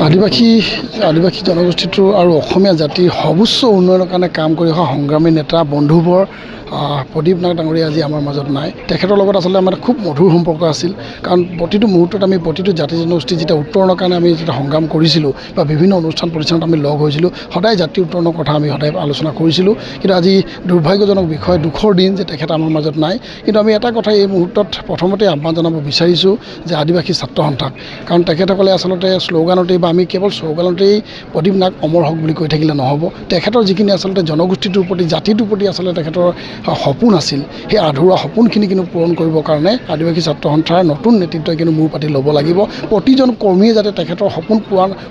আদিবাসী জনগোষ্ঠীটোৰ আৰু অসমীয়া জাতিৰ সৰ্বোচ্চ উন্নয়নৰ কাৰণে কাম কৰি অহা সংগ্ৰামী নেতা বন্ধুবৰ প্ৰদীপ নাথ ডাঙৰীয়া আজি আমাৰ মাজত নাই। তেখেতৰ লগত আচলতে আমাৰ খুব মধুৰ সম্পৰ্ক আছিল, কাৰণ প্ৰতিটো মুহূৰ্তত আমি প্ৰতিটো জাতি জনগোষ্ঠী যেতিয়া উত্তৰণৰ কাৰণে আমি যেতিয়া সংগ্ৰাম কৰিছিলোঁ বা বিভিন্ন অনুষ্ঠান প্ৰতিষ্ঠানত আমি লগ হৈছিলোঁ, সদায় জাতি উত্তৰণৰ কথা আমি সদায় আলোচনা কৰিছিলোঁ। কিন্তু আজি দুৰ্ভাগ্যজনক বিষয়, দুখৰ দিন যে তেখেত আমাৰ মাজত নাই। কিন্তু আমি এটা কথা এই মুহূৰ্তত প্ৰথমতে আহ্বান জনাব বিচাৰিছোঁ যে আদিবাসী ছাত্ৰ সন্থাক, কাৰণ তেখেতসকলে আচলতে শ্লোগানতেই বা আমি কেৱল শ্লোগানতেই প্ৰদীপ নাথ অমৰ হওক বুলি কৈ থাকিলে নহ'ব। তেখেতৰ যিখিনি আচলতে জনগোষ্ঠীটোৰ প্ৰতি, জাতিটোৰ প্ৰতি আচলতে তেখেতৰ সপোন আছিল, সেই আধৰুৱা সপোনখিনি কিন্তু পূৰণ কৰিবৰ কাৰণে আদিবাসী ছাত্ৰ সন্থাৰ নতুন নেতৃত্বই কিন্তু মূৰ পাতি ল'ব লাগিব। প্ৰতিজন কৰ্মীয়ে যাতে তেখেতৰ সপোন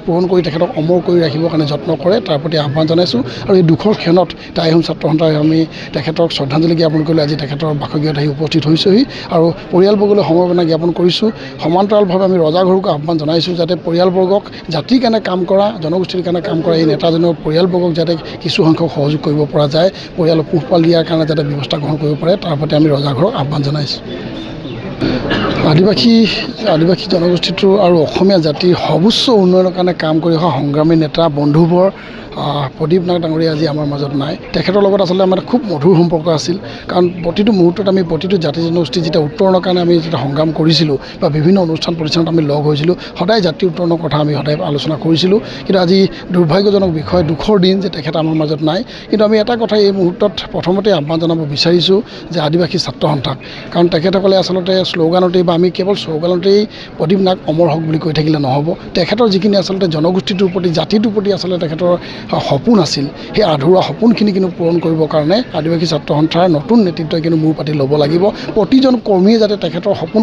পূৰণ কৰি তেখেতক অমৰ কৰি ৰাখিবৰ কাৰণে যত্ন কৰে, তাৰ প্ৰতি আহ্বান জনাইছোঁ। আৰু এই দুখৰ ক্ষণত টাই আহোম ছাত্ৰ সন্থাই আমি তেখেতক শ্ৰদ্ধাঞ্জলি জ্ঞাপন কৰিলে আজি তেখেতৰ বাসগৃহত আহি উপস্থিত হৈছোঁহি আৰু পৰিয়ালবৰ্গলৈ সমবেদনা জ্ঞাপন কৰিছোঁ। সমান্তৰালভাৱে আমি ৰজাঘৰকো আহ্বান জনাইছোঁ যাতে পৰিয়ালবৰ্গক, জাতিৰ কাৰণে কাম কৰা, জনগোষ্ঠীৰ কাৰণে কাম কৰা এই নেতাজনৰ পৰিয়ালবৰ্গক যাতে কিছু সংখ্যক সহযোগ কৰিব পৰা যায়, পৰিয়ালৰ পোহপাল দিয়াৰ কাৰণে যাতে ব্যৱস্থা গ্ৰহণ কৰিব পাৰে, তাৰ প্ৰতি আমি ৰজাঘৰক আহ্বান জনাইছোঁ। আদিবাসী জনগোষ্ঠীটোৰ আৰু অসমীয়া জাতিৰ সৰ্বোচ্চ উন্নয়নৰ কাৰণে কাম কৰি অহা সংগ্ৰামী নেতা বন্ধুবৰ প্ৰদীপ নাথ ডাঙৰীয়া আজি আমাৰ মাজত নাই। তেখেতৰ লগত আচলতে আমাৰ খুব মধুৰ সম্পৰ্ক আছিল, কাৰণ প্ৰতিটো মুহূৰ্তত আমি প্ৰতিটো জাতি জনগোষ্ঠী যেতিয়া উত্তৰণৰ কাৰণে আমি যেতিয়া সংগ্ৰাম কৰিছিলোঁ বা বিভিন্ন অনুষ্ঠান প্ৰতিষ্ঠানত আমি লগ হৈছিলোঁ, সদায় জাতি উত্তৰণৰ কথা আমি সদায় আলোচনা কৰিছিলোঁ। কিন্তু আজি দুৰ্ভাগ্যজনক বিষয়, দুখৰ দিন যে তেখেত আমাৰ মাজত নাই। কিন্তু আমি এটা কথা এই মুহূৰ্তত প্ৰথমতে আহ্বান জনাব বিচাৰিছোঁ যে আদিবাসী ছাত্ৰ সন্থাক, কাৰণ তেখেতসকলে আচলতে শ্লোগানতেই বা আমি কেৱল শ্লোগানতেই প্ৰদীপ নাথ অমৰ হওক বুলি কৈ থাকিলে নহ'ব। তেখেতৰ যিখিনি আচলতে জনগোষ্ঠীটোৰ প্ৰতি, জাতিটোৰ প্ৰতি আচলতে তেখেতৰ সপোন আছিল, সেই আধৰুৱা সপোনখিনি কিন্তু পূৰণ কৰিবৰ কাৰণে আদিবাসী ছাত্ৰ সন্থাৰ নতুন নেতৃত্বই কিন্তু মূৰ পাতি ল'ব লাগিব। প্ৰতিজন কৰ্মীয়ে যাতে তেখেতৰ সপোন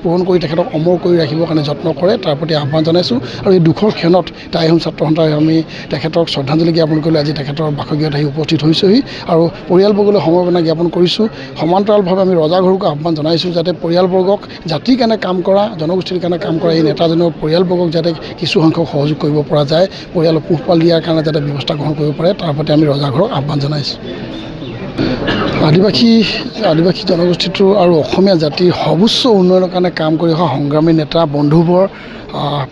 পূৰণ কৰি তেখেতক অমৰ কৰি ৰাখিবৰ কাৰণে যত্ন কৰে, তাৰ প্ৰতি আহ্বান জনাইছোঁ। আৰু এই দুখৰ ক্ষণত টাই আহোম ছাত্ৰ সন্থাই আমি তেখেতক শ্ৰদ্ধাঞ্জলি জ্ঞাপন কৰিলে আজি তেখেতৰ বাসগৃহত আহি উপস্থিত হৈছোঁহি আৰু পৰিয়ালবৰ্গলৈ সমবেদনা জ্ঞাপন কৰিছোঁ। সমান্তৰালভাৱে আমি ৰজাঘৰকো আহ্বান জনাইছোঁ যাতে পৰিয়ালবৰ্গক, জাতিৰ কাৰণে কাম কৰা, জনগোষ্ঠীৰ কাৰণে কাম কৰা এই নেতাজনৰ পৰিয়ালবৰ্গক যাতে কিছু সংখ্যক সহযোগ কৰিব পৰা যায়, পৰিয়ালৰ পোহপাল দিয়াৰ কাৰণে যাতে ব্যৱস্থা গ্ৰহণ কৰিব পাৰে, তাৰ প্ৰতি আমি ৰজাঘৰক আহ্বান জনাইছোঁ। আদিবাসী জনগোষ্ঠীটোৰ আৰু অসমীয়া জাতিৰ সৰ্বোচ্চ উন্নয়নৰ কাৰণে কাম কৰি অহা সংগ্ৰামী নেতা বন্ধুবৰ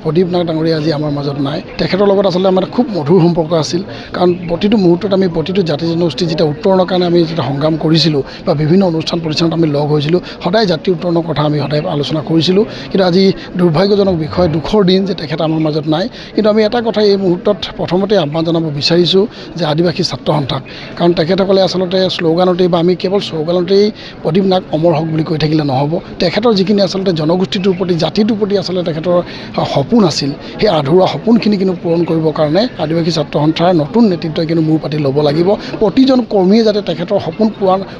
প্ৰদীপ নাথ ডাঙৰীয়া আজি আমাৰ মাজত নাই। তেখেতৰ লগত আচলতে আমাৰ খুব মধুৰ সম্পৰ্ক আছিল, কাৰণ প্ৰতিটো মুহূৰ্তত আমি প্ৰতিটো জাতি জনগোষ্ঠী যেতিয়া উত্তৰণৰ কাৰণে আমি যেতিয়া সংগ্ৰাম কৰিছিলোঁ বা বিভিন্ন অনুষ্ঠান প্ৰতিষ্ঠানত আমি লগ হৈছিলোঁ, সদায় জাতি উত্তৰণৰ কথা আমি সদায় আলোচনা কৰিছিলোঁ। কিন্তু আজি দুৰ্ভাগ্যজনক বিষয়, দুখৰ দিন যে তেখেত আমাৰ মাজত নাই। কিন্তু আমি এটা কথা এই মুহূৰ্তত প্ৰথমতে আহ্বান জনাব বিচাৰিছোঁ যে আদিবাসী ছাত্ৰ সন্থাক, কাৰণ তেখেতসকলে আচলতে শ্লোগানতেই বা আমি কেৱল শ্লোগানতেই প্ৰদীপ নাথ অমৰ হওক বুলি কৈ থাকিলে নহ'ব। তেখেতৰ যিখিনি আচলতে জনগোষ্ঠীটোৰ প্ৰতি, জাতিটোৰ প্ৰতি আচলতে তেখেতৰ সপোন আছিল, সেই আধৰুৱা সপোনখিনি কিন্তু পূৰণ কৰিবৰ কাৰণে আদিবাসী ছাত্ৰ সন্থাৰ নতুন নেতৃত্বই কিন্তু মূৰ পাতি ল'ব লাগিব। প্ৰতিজন কৰ্মীয়ে যাতে তেখেতৰ সপোন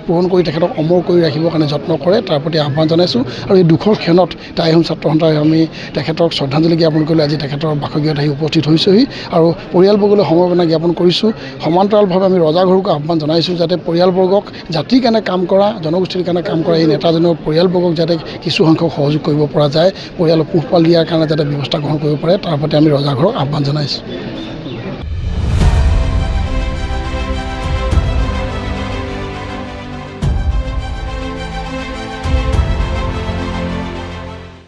পূৰণ কৰি তেখেতক অমৰ কৰি ৰাখিবৰ কাৰণে যত্ন কৰে, তাৰ প্ৰতি আহ্বান জনাইছোঁ। আৰু এই দুখৰ ক্ষণত টাই আহোম ছাত্ৰ সন্থাই আমি তেখেতক শ্ৰদ্ধাঞ্জলি জ্ঞাপন কৰিলে আজি তেখেতৰ বাসগৃহত আহি উপস্থিত হৈছোঁহি আৰু পৰিয়ালবৰ্গলৈ সমবেদনা জ্ঞাপন কৰিছোঁ। সমান্তৰালভাৱে আমি ৰজাঘৰকো আহ্বান জনাইছোঁ যাতে পৰিয়ালবৰ্গক, জাতিৰ কাৰণে কাম কৰা, জনগোষ্ঠীৰ কাৰণে কাম কৰা এই নেতাজনৰ পৰিয়ালবৰ্গক যাতে কিছু সংখ্যক সহযোগ কৰিব পৰা যায়, পৰিয়ালৰ পোহপাল দিয়াৰ কাৰণে যাতে ব্যৱস্থা গ্ৰহণ কৰিব পাৰে, তাৰ প্ৰতি আমি ৰজাঘৰক আহ্বান জনাইছোঁ।